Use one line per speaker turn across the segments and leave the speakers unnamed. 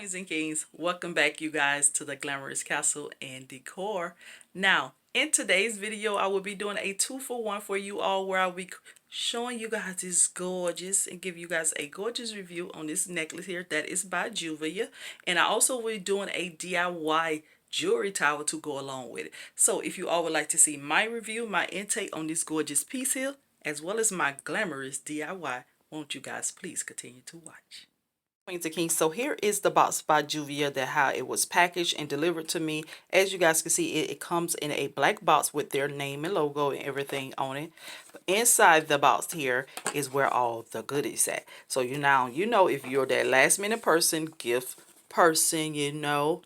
Queens and kings, welcome back you guys to the Glamorous Castle and Decor. Now, in today's video, I will be doing a 2-for-1 for you all where I'll be showing you guys this gorgeous and give you guys a gorgeous review on this necklace here that is by Jeulia. And I also will be doing a DIY jewelry tower to go along with it. So if you all would like to see my review, my intake on this gorgeous piece here, as well as my glamorous DIY, won't you guys please continue to watch. Queens and Kings, so here is the box by Jeulia, that how it was packaged and delivered to me. As you guys can see, it comes in a black box with their name and logo and everything on it. But inside the box here is where all the goodies at. So you know if you're that last minute person, gift person,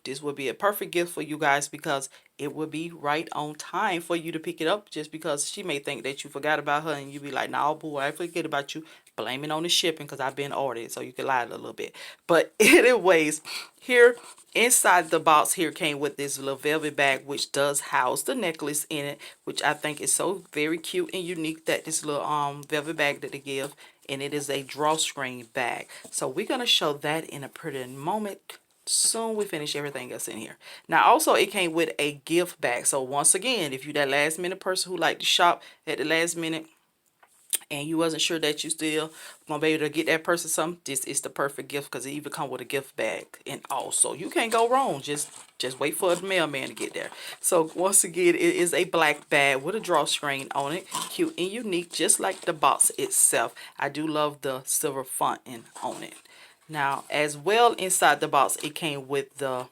this would be a perfect gift for you guys because it would be right on time for you to pick it up, just because she may think that you forgot about her and you be like, nah, boo, I forget about you. Blame it on the shipping because I've been ordered, so you can lie a little bit. But anyways, here inside the box here came with this little velvet bag, which does house the necklace in it, which I think is so very cute and unique, that this little velvet bag that they give. And it is a drawstring bag. So we're going to show that in a pretty moment. Soon we finish everything else in here. Now also it came with a gift bag. So once again, if you that last minute person who like to shop at the last minute and you wasn't sure that you still gonna be able to get that person something, this is the perfect gift because it even come with a gift bag. And also you can't go wrong. Just wait for the mailman to get there. So once again, it is a black bag with a drawstring on it, cute and unique, just like the box itself. I do love the silver fonting on it. Now as well, inside the box it came with the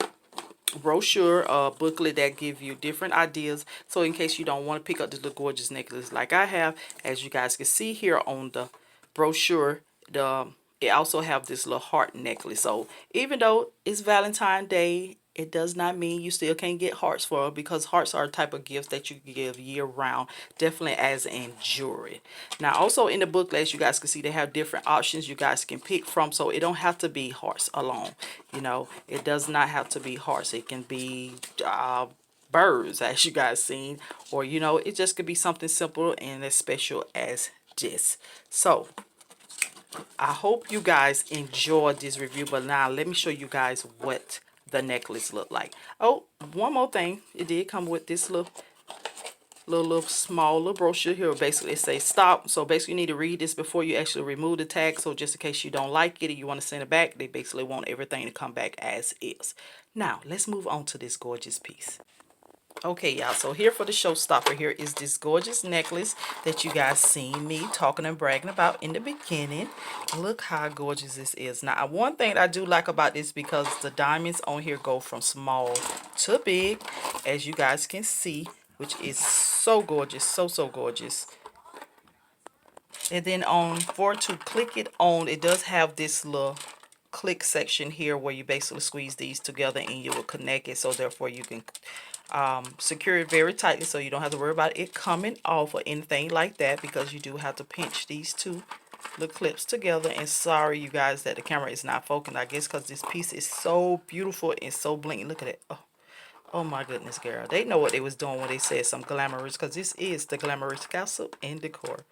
brochure booklet that give you different ideas, so in case you don't want to pick up this little gorgeous necklace like I have, as you guys can see here on the brochure, it also have this little heart necklace. So even though it's Valentine's Day, it does not mean you still can't get hearts for her, because hearts are a type of gifts that you can give year round, definitely as in jewelry. Now also in the booklet, as you guys can see, they have different options you guys can pick from, so it don't have to be hearts alone. It does not have to be hearts. It can be birds, as you guys seen, or it just could be something simple and as special as this. So I hope you guys enjoyed this review, but now let me show you guys what the necklace looked like. Oh, one more thing, it did come with this little small little brochure here. Basically it says stop, so basically you need to read this before you actually remove the tag, so just in case you don't like it and you want to send it back, they basically want everything to come back as is. Now let's move on to this gorgeous piece. Okay, y'all, so here for the showstopper here is this gorgeous necklace that you guys seen me talking and bragging about in the beginning. Look how gorgeous this is. Now, one thing I do like about this, because the diamonds on here go from small to big, as you guys can see, which is so gorgeous, so gorgeous. And then to click it on, it does have this little click section here where you basically squeeze these together and you will connect it, so therefore you can secure it very tightly, so you don't have to worry about it coming off or anything like that, because you do have to pinch these two little clips together. And sorry you guys that the camera is not focusing, I guess because this piece is so beautiful and so blinking. Look at it. Oh my goodness, girl. They know what they was doing when they said some glamorous, because this is the Glamorous Castle and Decor.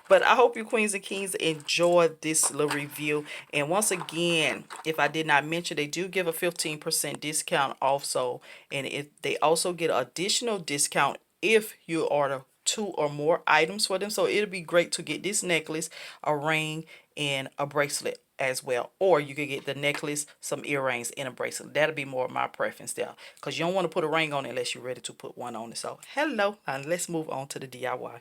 But I hope you queens and kings enjoyed this little review. And once again, if I did not mention, they do give a 15% discount also. And they also get an additional discount if you order 2 or more items for them. So it'll be great to get this necklace, a ring, and a bracelet as well. Or you could get the necklace, some earrings, and a bracelet. That'll be more of my preference there, because you don't want to put a ring on it unless you're ready to put one on it. So hello, and let's move on to the DIY.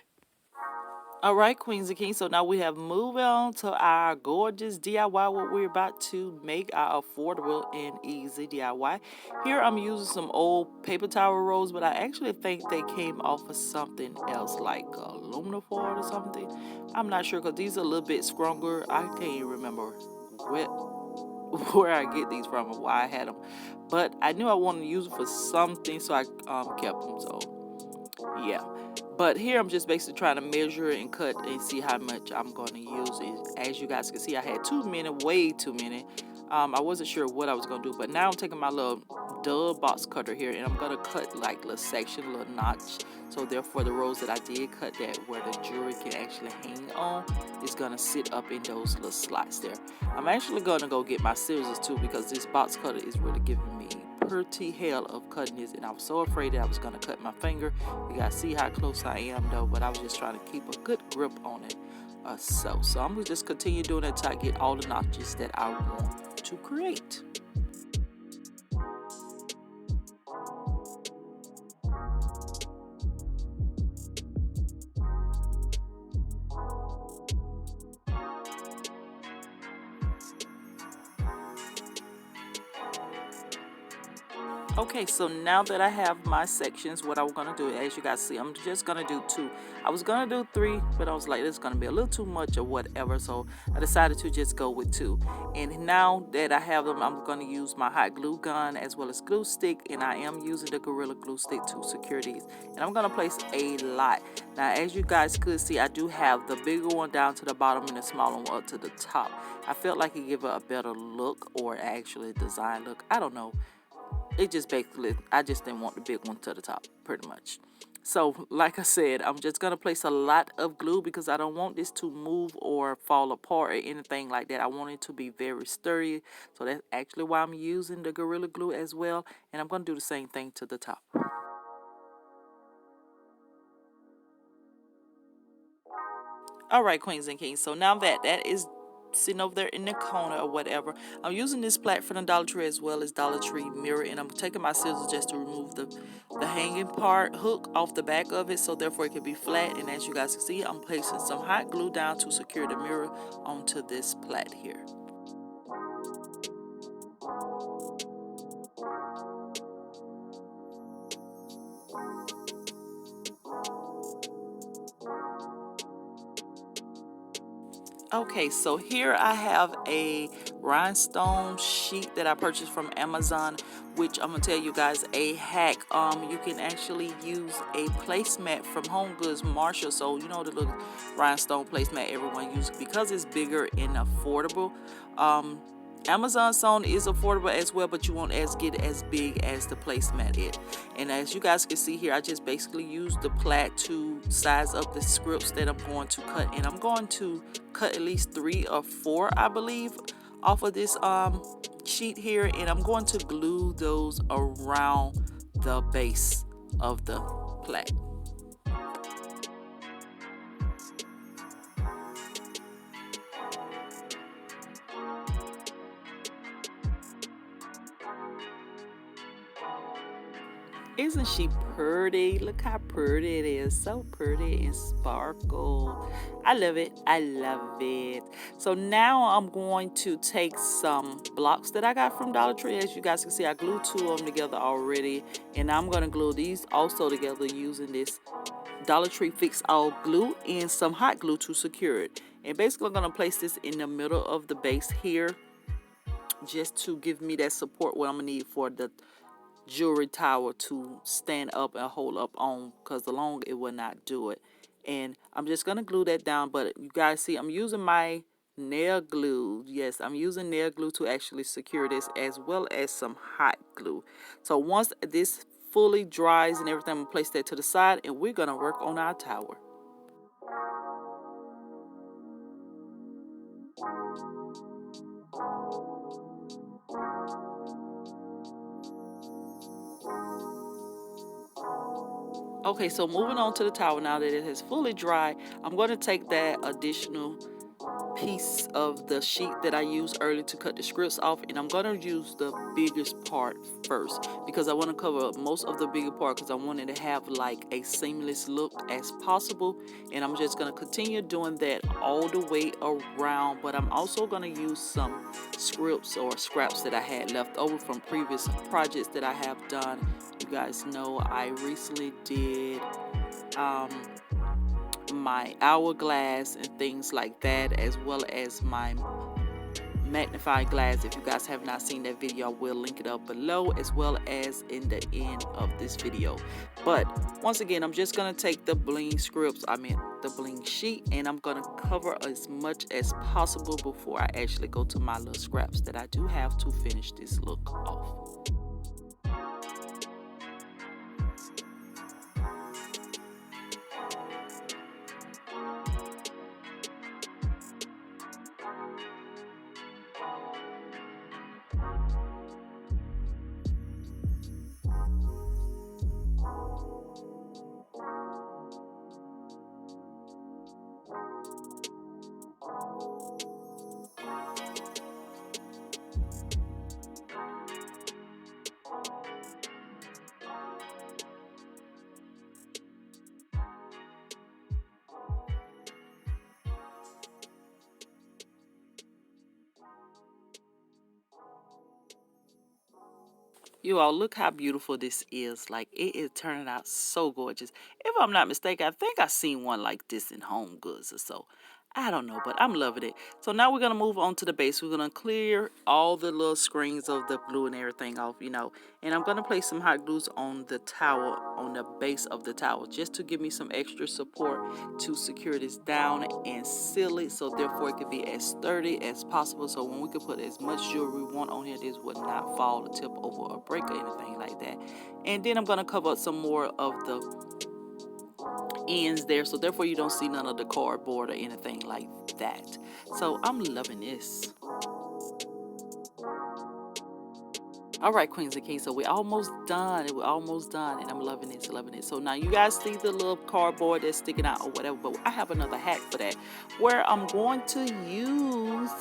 All right, queens and kings, so now we have moved on to our gorgeous DIY, what we're about to make our affordable and easy DIY. Here I'm using some old paper towel rolls, but I actually think they came off of something else, like aluminum foil or something. I'm not sure, because these are a little bit stronger. I can't even remember where I get these from and why I had them, but I knew I wanted to use them for something, so I kept them. So yeah, but here I'm just basically trying to measure and cut and see how much I'm going to use. As you guys can see, I had too many, way too many. I wasn't sure what I was going to do, but now I'm taking my little dull box cutter here, and I'm gonna cut like little section, little notch. So therefore the rows that I did cut, that where the jewelry can actually hang on, is gonna sit up in those little slots there. I'm actually gonna go get my scissors too, because this box cutter is really giving me pretty hell of cutting this, and I was so afraid that I was gonna cut my finger. You guys see how close I am though, but I was just trying to keep a good grip on it. So I'm gonna just continue doing it until I get all the notches that I want to create. Okay, so now that I have my sections, what I'm gonna do, as you guys see, I'm just gonna do 2. I was gonna do 3, but I was like, it's gonna be a little too much or whatever, so I decided to just go with 2. And now that I have them, I'm gonna use my hot glue gun as well as glue stick, and I am using the Gorilla Glue stick to secure these. And I'm gonna place a lot. Now, as you guys could see, I do have the bigger one down to the bottom and the smaller one up to the top. I felt like it gave it a better look, or actually design look. I don't know. It just basically, I just didn't want the big one to the top, pretty much. So, like I said, I'm just going to place a lot of glue because I don't want this to move or fall apart or anything like that. I want it to be very sturdy. So that's actually why I'm using the Gorilla Glue as well. And I'm going to do the same thing to the top. All right, queens and kings. So now that is sitting over there in the corner or whatever, I'm using this plat from the Dollar Tree as well as Dollar Tree mirror, and I'm taking my scissors just to remove the hanging part hook off the back of it, so therefore it can be flat. And as you guys can see, I'm placing some hot glue down to secure the mirror onto this plat here. Okay, so here I have a rhinestone sheet that I purchased from Amazon, which I'm gonna tell you guys a hack. You can actually use a placemat from Home Goods, Marshall. So you know the little rhinestone placemat everyone uses, because it's bigger and affordable. Amazon sewn is affordable as well, but you won't get as big as the placemat is. And as you guys can see here, I just basically use the plat to size up the scripts that I'm going to cut, and I'm going to cut at least 3 or 4, I believe, off of this sheet here, and I'm going to glue those around the base of the plat. Isn't she pretty? Look how pretty it is. So pretty and sparkle. I love it. I love it. So now I'm going to take some blocks that I got from Dollar Tree. As you guys can see, I glued 2 of them together already. And I'm going to glue these also together using this Dollar Tree Fix All glue and some hot glue to secure it. And basically I'm going to place this in the middle of the base here, just to give me that support what I'm going to need for the jewelry tower to stand up and hold up on, because the long it will not do it. And I'm just gonna glue that down, but you guys see I'm using my nail glue. Yes, I'm using nail glue to actually secure this, as well as some hot glue. So once this fully dries and everything, I'm gonna place that to the side, and we're gonna work on our tower. Okay, so moving on to the tower now that it has fully dried, I'm going to take that additional piece of the sheet that I used earlier to cut the scripts off, and I'm going to use the biggest part first, because I want to cover most of the bigger part, because I wanted to have like a seamless look as possible. And I'm just going to continue doing that all the way around, but I'm also going to use some scripts or scraps that I had left over from previous projects that I have done. You guys know I recently did my hourglass and things like that, as well as my magnifying glass. If you guys have not seen that video, I will link it up below, as well as in the end of this video. But once again, I'm just going to take the bling scripts, the bling sheet, and I'm going to cover as much as possible before I actually go to my little scraps that I do have to finish this look off. You all, look how beautiful this is. Like, it is turning out so gorgeous. If I'm not mistaken, I think I seen one like this in Home Goods or so. I don't know, but I'm loving it. So now we're going to move on to the base. We're going to clear all the little screens of the blue and everything off, you know. And I'm going to place some hot glues on the towel, on the base of the towel, just to give me some extra support to secure this down and seal it. So therefore it can be as sturdy as possible. So when we can put as much jewelry we want on here, this would not fall or tip over or break or anything like that. And then I'm going to cover up some more of the ends there, so therefore you don't see none of the cardboard or anything like that. So I'm loving this. All right, queens and kings, so we're almost done. We're almost done, and I'm loving this, loving it. So now you guys see the little cardboard that's sticking out or whatever, but I have another hack for that, where I'm going to use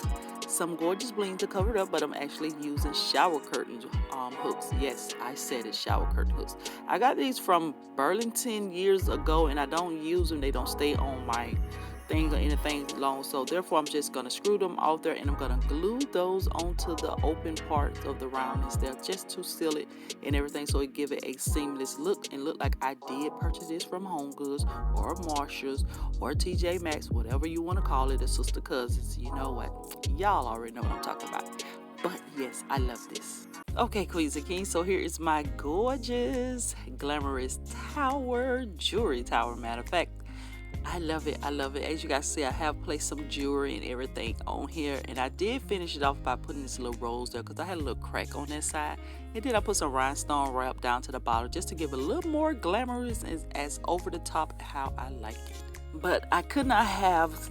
some gorgeous bling to cover it up, but I'm actually using shower curtain hooks. Yes, I said it, shower curtain hooks. I got these from Burlington years ago, and I don't use them. They don't stay on my thing or anything long, so therefore I'm just going to screw them off there, and I'm going to glue those onto the open parts of the roundness there just to seal it and everything, so it give it a seamless look and look like I did purchase this from Home Goods or Marshalls or TJ Maxx, whatever you want to call it, the sister cousins. You know what, y'all already know what I'm talking about. But yes, I love this. Okay, queens and kings, so here is my gorgeous glamorous tower, jewelry tower, matter of fact. I love it. I love it. As you guys see, I have placed some jewelry and everything on here, and I did finish it off by putting this little rose there because I had a little crack on that side, and then I put some rhinestone wrap down to the bottom just to give it a little more glamorous as over the top how I like it. But I could not have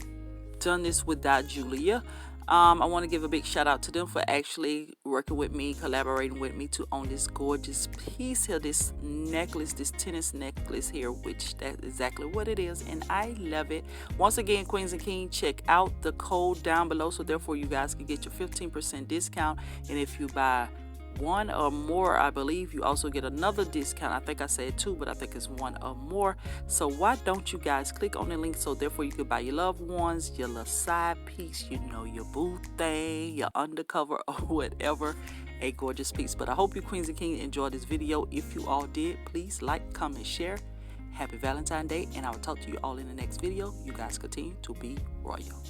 done this without Jeulia. I want to give a big shout out to them for actually working with me, collaborating with me to own this gorgeous piece here, this necklace, this tennis necklace here, which that's exactly what it is, and I love it. Once again, queens and kings, check out the code down below, so therefore you guys can get your 15% discount, and if you buy one or more, I believe you also get another discount. I think I said two, but I think it's one or more. So why don't you guys click on the link, so therefore you can buy your loved ones, your little side piece, you know, your boo thing, your undercover, or whatever, a gorgeous piece. But I hope you queens and kings enjoyed this video. If you all did, please like, comment, share. Happy Valentine's Day, and I will talk to you all in the next video. You guys continue to be royal.